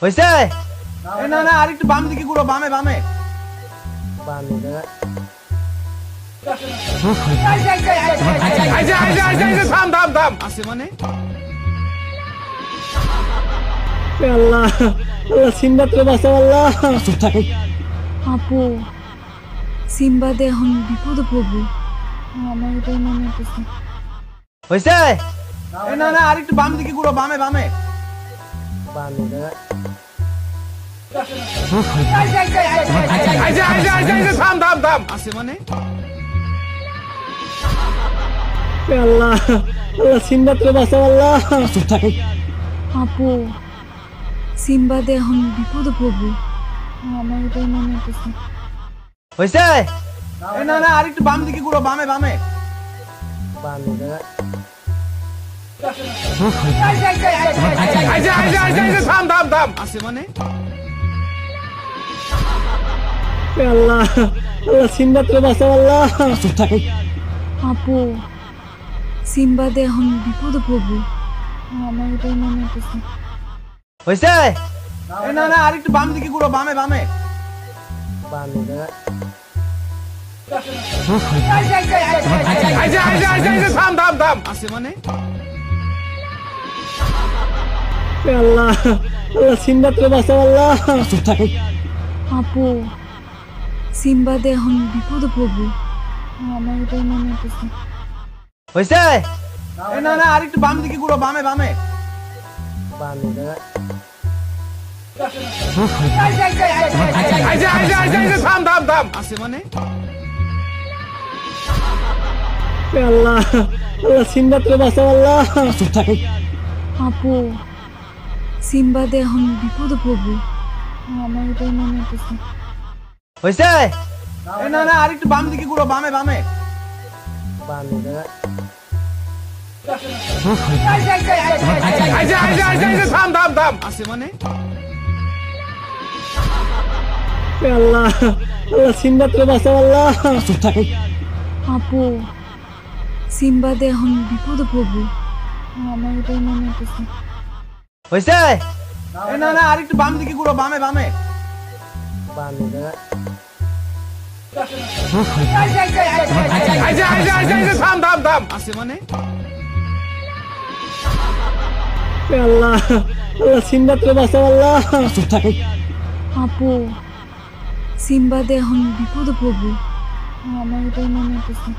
হইছে? না না আরেকটু বাম দিকে ঘুরো, বামে বামে। থাম থাম থাম। আছে মানে? আল্লাহ আল্লাহ সিম্বাকে বাঁচাও আল্লাহ। আপু সিম্বাদে এখন বিপদে পড়বো। আমার এটাই মনে হচ্ছে। হইছে? না না আরেকটু বাম দিকে ঘুরো, বামে বামে। থাম থাম থাম। আছে মানে? আল্লাহ আল্লাহ সিম্বাকে বাঁচাও আল্লাহ। আপু সিম্বাদে এখন বিপদে পড়বো। আমার এটাই মনে হচ্ছে। হইছে? না না আরেকটু বাম দিকে ঘুরো, বামে বামে। থাম থাম থাম। আছে মানে? আল্লাহ আল্লাহ সিম্বাকে বাঁচাও আল্লাহ। আপু সিম্বাদে এখন বিপদে পড়বো। আমার এটাই মনে হচ্ছে। হইছে? না না আরেকটু বাম দিকে ঘুরো, বামে বামে। থাম থাম থাম। আছে মানে? আল্লাহ আল্লাহ সিম্বাকে বাঁচাও আল্লাহ। আপু সিম্বাদে এখন বিপদে পড়বো। আমার এটাই মনে হচ্ছে। হইছে? না না আরেকটু বাম দিকে ঘুরো, বামে বামে। থাম থাম থাম। আছে মানে? আল্লাহ আল্লাহ সিম্বাকে বাঁচাও আল্লাহ। আপু সিম্বাদে এখন বিপদে পড়বো। আমার এটাই মনে হচ্ছে। হইছে? না না আরেকটু বাম দিকে ঘুরো, বামে বামে। থাম থাম থাম। আছে মানে? আল্লাহ আল্লাহ সিম্বাকে বাঁচাও আল্লাহ। আপু সিম্বাদে এখন বিপদে পড়বো। আমার এটাই মনে হচ্ছে। হইছে? না না আরেকটু বাম দিকে ঘুরো, বামে বামে। থাম থাম থাম। আছে মানে? আল্লাহ আল্লাহ সিম্বাকে বাঁচাও আল্লাহ। আপু সিম্বাদে এখন বিপদে পড়বো। আমার এটাই মনে হচ্ছে।